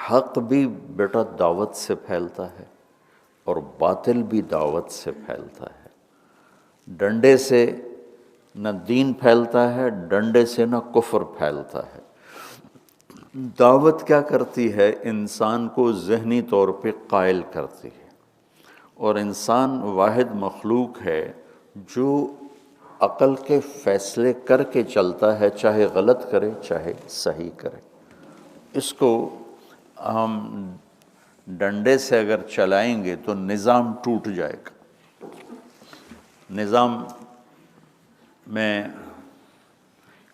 حق بھی بیٹا دعوت سے پھیلتا ہے اور باطل بھی دعوت سے پھیلتا ہے۔ ڈنڈے سے نہ دین پھیلتا ہے، ڈنڈے سے نہ کفر پھیلتا ہے۔ دعوت کیا کرتی ہے؟ انسان کو ذہنی طور پہ قائل کرتی ہے، اور انسان واحد مخلوق ہے جو عقل کے فیصلے کر کے چلتا ہے، چاہے غلط کرے چاہے صحیح کرے۔ اس کو ہم ڈنڈے سے اگر چلائیں گے تو نظام ٹوٹ جائے گا، نظام میں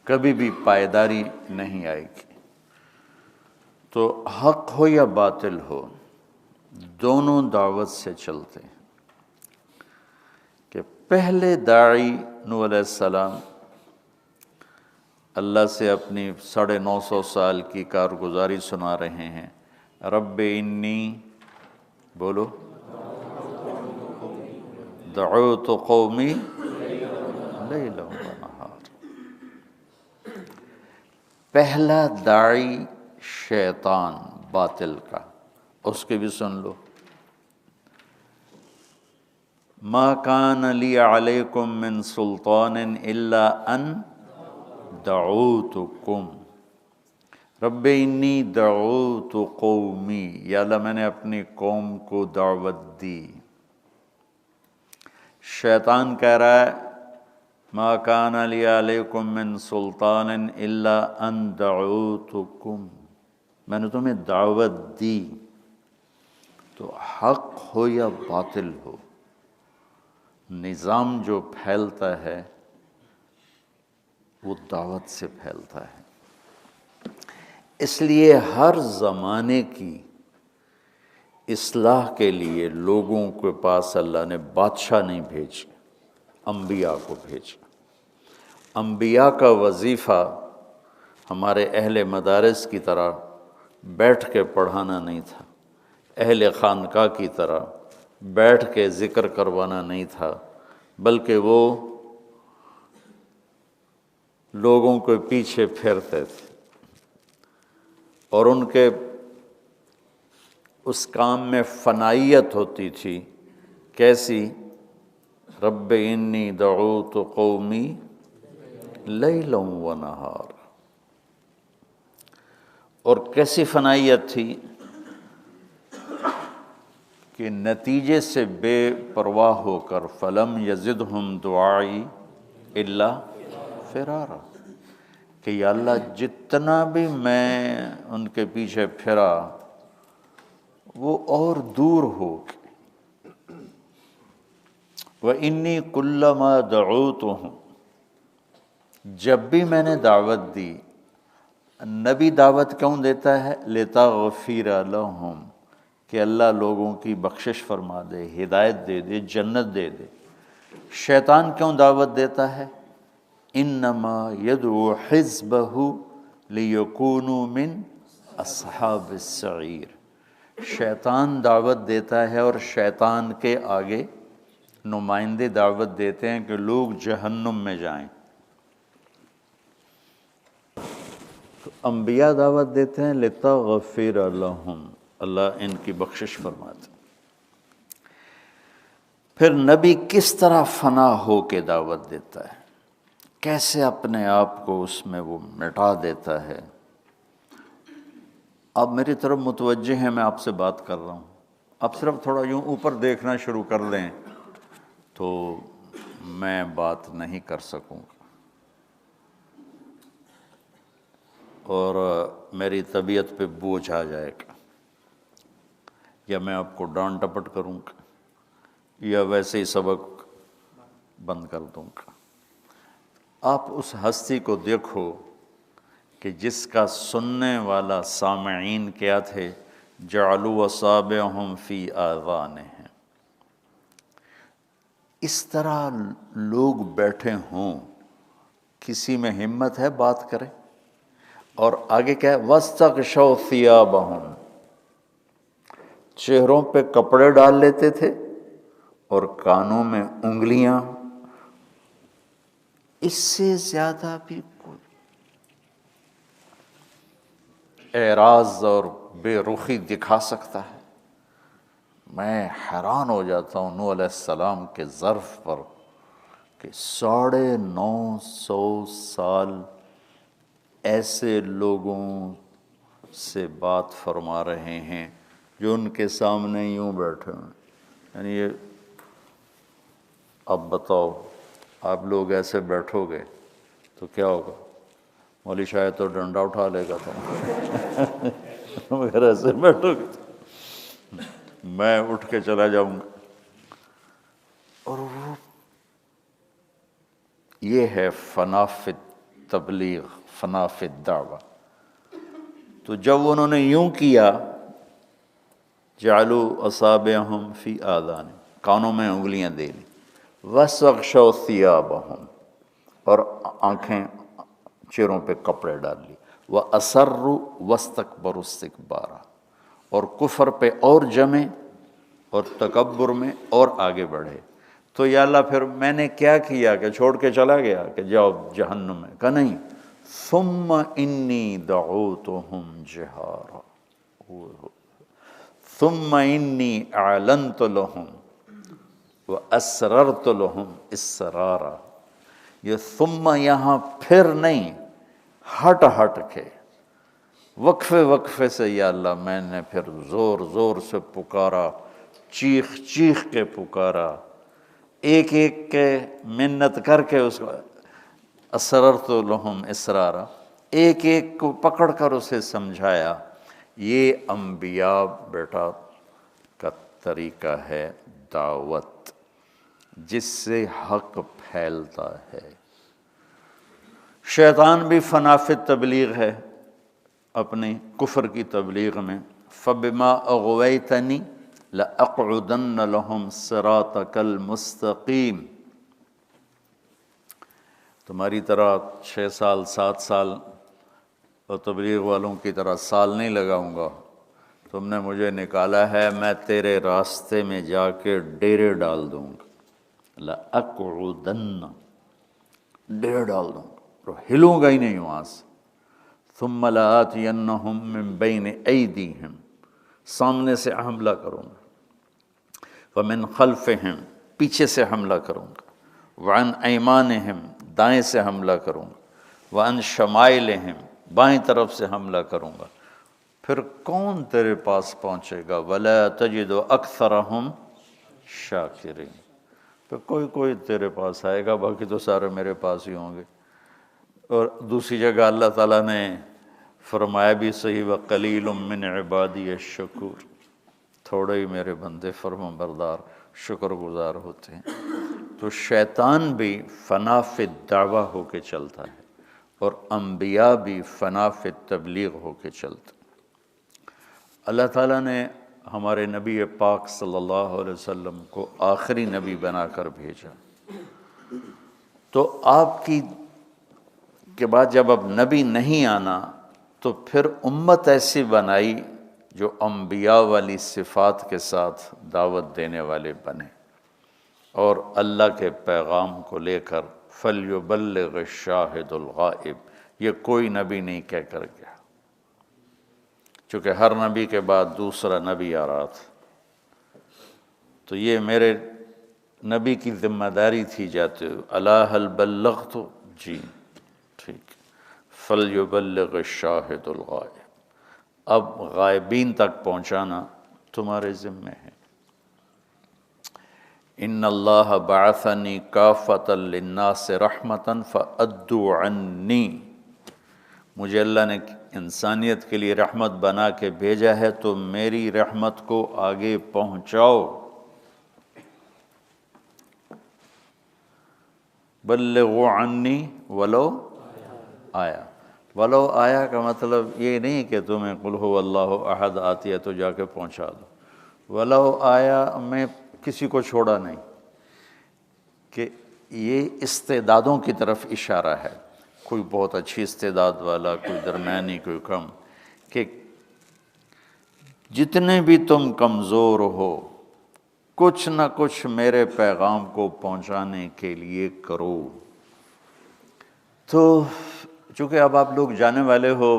کبھی بھی پائیداری نہیں آئے گی۔ تو حق ہو یا باطل ہو، دونوں دعوت سے چلتے ہیں۔ کہ پہلے داعی نوح علیہ السلام اللہ سے اپنی 950 سال کی کارگزاری سنا رہے ہیں۔ رب انی، بولو، دعوت قومی لیلا و نہار۔ پہلا داعی شیطان باطل کا، اس کے بھی سن لو۔ ما کان لی علیکم من سلطان الا ان دعوتکم رب انی دعوت قومی، یا اللہ میں نے اپنی قوم کو دعوت دی۔ شیطان کہہ رہا ہے ما کان لی علیکم من سلطان الا ان دعوتکم، میں نے تمہیں دعوت دی۔ تو حق ہو یا باطل ہو، نظام جو پھیلتا ہے وہ دعوت سے پھیلتا ہے۔ اس لیے ہر زمانے کی اصلاح کے لیے لوگوں کے پاس اللہ نے بادشاہ نہیں بھیجے، انبیاء کو بھیجا۔ انبیاء کا وظیفہ ہمارے اہل مدارس کی طرح بیٹھ کے پڑھانا نہیں تھا، اہل خانقاہ کی طرح بیٹھ کے ذکر کروانا نہیں تھا، بلکہ وہ لوگوں کے پیچھے پھرتے تھے، اور ان کے اس کام میں فنائیت ہوتی تھی۔ کیسی؟ رب انی دعوت قومی لیلا و نہار۔ اور کیسی فنائیت تھی کہ نتیجے سے بے پرواہ ہو کر فلم یزدہم دعائی الا فرارا، کہ یا اللہ جتنا بھی میں ان کے پیچھے پھرا وہ اور دور ہو گئے۔ وَإِنِّي كُلَّمَا دَعُوتُهُمْ، جب بھی میں نے دعوت دی، نبی دعوت کیوں دیتا ہے؟ لِتَغْفِرَ لَهُمْ، کہ اللہ لوگوں کی بخشش فرما دے، ہدایت دے دے، جنت دے دے۔ شیطان کیوں دعوت دیتا ہے؟ انما یدعو حزبہ لیکونوا من اصحاب السعیر۔ شیطان دعوت دیتا ہے، اور شیطان کے آگے نمائندے دعوت دیتے ہیں کہ لوگ جہنم میں جائیں۔ تو انبیاء دعوت دیتے ہیں لِتَغْفِرَ لَهُمْ، اللہ ان کی بخشش فرماتے ہیں۔ پھر نبی کس طرح فنا ہو کے دعوت دیتا ہے، کیسے اپنے آپ کو اس میں وہ مٹا دیتا ہے۔ آپ میری طرف متوجہ ہیں، میں آپ سے بات کر رہا ہوں، آپ صرف تھوڑا یوں اوپر دیکھنا شروع کر دیں تو میں بات نہیں کر سکوں گا، اور میری طبیعت پہ بوجھ آ جائے گا، یا میں آپ کو ڈانٹ ڈپٹ کروں گا، یا ویسے ہی سبق بند کر دوں گا۔ آپ اس ہستی کو دیکھو کہ جس کا سننے والا سامعین کیا تھے، جعلوا اصابعہم فی آذانہم، اس طرح لوگ بیٹھے ہوں، کسی میں ہمت ہے بات کرے؟ اور آگے کیا ہے؟ وَاسْتَغْشَوْا ثِيَابَهُمْ، چہروں پہ کپڑے ڈال لیتے تھے اور کانوں میں انگلیاں۔ اس سے زیادہ بھی کوئی اعراض اور بے رخی دکھا سکتا ہے؟ میں حیران ہو جاتا ہوں نوح علیہ السلام کے ظرف پر کہ 950 سال ایسے لوگوں سے بات فرما رہے ہیں جو ان کے سامنے یوں بیٹھے ہیں. یعنی یہ اب بتاؤ آپ لوگ ایسے بیٹھو گے تو کیا ہوگا؟ مولوی شاید تو ڈنڈا اٹھا لے گا تم اگر ایسے بیٹھو گے تو میں اٹھ کے چلا جاؤں گا. اور یہ ہے فنا فی تبلیغ، فنا فی الدعوہ. تو جب انہوں نے یوں کیا، جعلوا اصابعہم فی آذان، کانوں میں انگلیاں دے لی، واستغشوا ثیابہم، اور آنکھیں چہروں پہ کپڑے ڈال لی، وَأَسَرُّوا وَاسْتَكْبَرُوا اسْتِكْبَارًا، اور کفر پہ اور جمے اور تکبر میں اور آگے بڑھے. تو یا اللہ پھر میں نے کیا کیا کہ چھوڑ کے چلا گیا کہ جاؤ جہنم میں؟ کہا نہیں، ثم انی دعوتہم جہارا، ثم انی اعلنت لہم واسررت لہم اسرارا. یہ ثم یہاں پھر نہیں، ہٹ ہٹ کے وقفے وقفے سے یا اللہ میں نے پھر زور زور سے پکارا، چیخ چیخ کے پکارا، ایک ایک کے منت کر کے اس کو اسررت لہم اسرارا، ایک ایک کو پکڑ کر اسے سمجھایا. یہ انبیاء بیٹا کا طریقہ ہے دعوت، جس سے حق پھیلتا ہے. شیطان بھی فنا فی تبلیغ ہے اپنی کفر کی تبلیغ میں. فبما اغویتنی لأقعدن لهم صراطک المستقیم. تمہاری طرح 6 سال 7 سال اور تبلیغ والوں کی طرح سال نہیں لگاؤں گا. تم نے مجھے نکالا ہے، میں تیرے راستے میں جا کے ڈیرے ڈال دوں گا. لأقعدن، ڈیرے ڈال دوں گا، ہلوں گا ہی نہیں وہاں سے. ثم لآتینہم من بین ایدیہم، سامنے سے حملہ کروں گا، ومن خلفہم، پیچھے سے حملہ کروں گا، وعن ایمانہم، دائیں سے حملہ کروں گا، وعن شمائلہم، بائیں طرف سے حملہ کروں گا. پھر کون تیرے پاس پہنچے گا؟ ولا تجد اکثرہم شاکرین. پھر کوئی تیرے پاس آئے گا، باقی تو سارے میرے پاس ہی ہوں گے. اور دوسری جگہ اللہ تعالیٰ نے فرمایا بھی صحیح، وَقَلِيلٌ مِّنْ عِبَادِيَ الشَّكُورُ، تھوڑے ہی میرے بندے فرما بردار شکر گزار ہوتے ہیں. تو شیطان بھی فنا فی الدعوہ ہو کے چلتا ہے، اور انبیاء بھی فنا فی تبلیغ ہو کے چلتے. اللہ تعالیٰ نے ہمارے نبی پاک صلی اللہ علیہ وسلم کو آخری نبی بنا کر بھیجا. تو آپ کی کے بعد جب اب نبی نہیں آنا تو پھر امت ایسی بنائی جو انبیاء والی صفات کے ساتھ دعوت دینے والے بنے، اور اللہ کے پیغام کو لے کر فَلْيُبَلِّغِ الشَّاهِدُ الْغَائِبُ، یہ کوئی نبی نہیں کہہ کر گیا، چونکہ ہر نبی کے بعد دوسرا نبی آ رہا تھا. تو یہ میرے نبی کی ذمہ داری تھی جاتے ہوئے، الا هل بلغت، جی ٹھیک، فَلْيُبَلِّغِ الشَّاهِدُ الْغَائِبُ، اب غائبین تک پہنچانا تمہارے ذمہ ہے. ان اللہ بعثنی کافۃ للناس رحمۃ فأدوا عنی، مجھے اللہ نے انسانیت کے لیے رحمت بنا کے بھیجا ہے تو میری رحمت کو آگے پہنچاؤ. بلغوا عنی ولو آیا. ولو آیا کا مطلب یہ نہیں کہ تمہیں قل هو اللہ احد آتی ہے تو جا کے پہنچا دو. ولو آیا میں کسی کو چھوڑا نہیں، کہ یہ استعدادوں کی طرف اشارہ ہے. کوئی بہت اچھی استعداد والا، کوئی درمیانی، کوئی کم، کہ جتنے بھی تم کمزور ہو کچھ نہ کچھ میرے پیغام کو پہنچانے کے لیے کرو. تو چونکہ اب آپ لوگ جانے والے ہو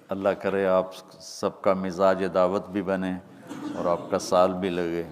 اللہ کرے آپ سب کا مزاج دعوت بھی بنے اور آپ کا سال بھی لگے.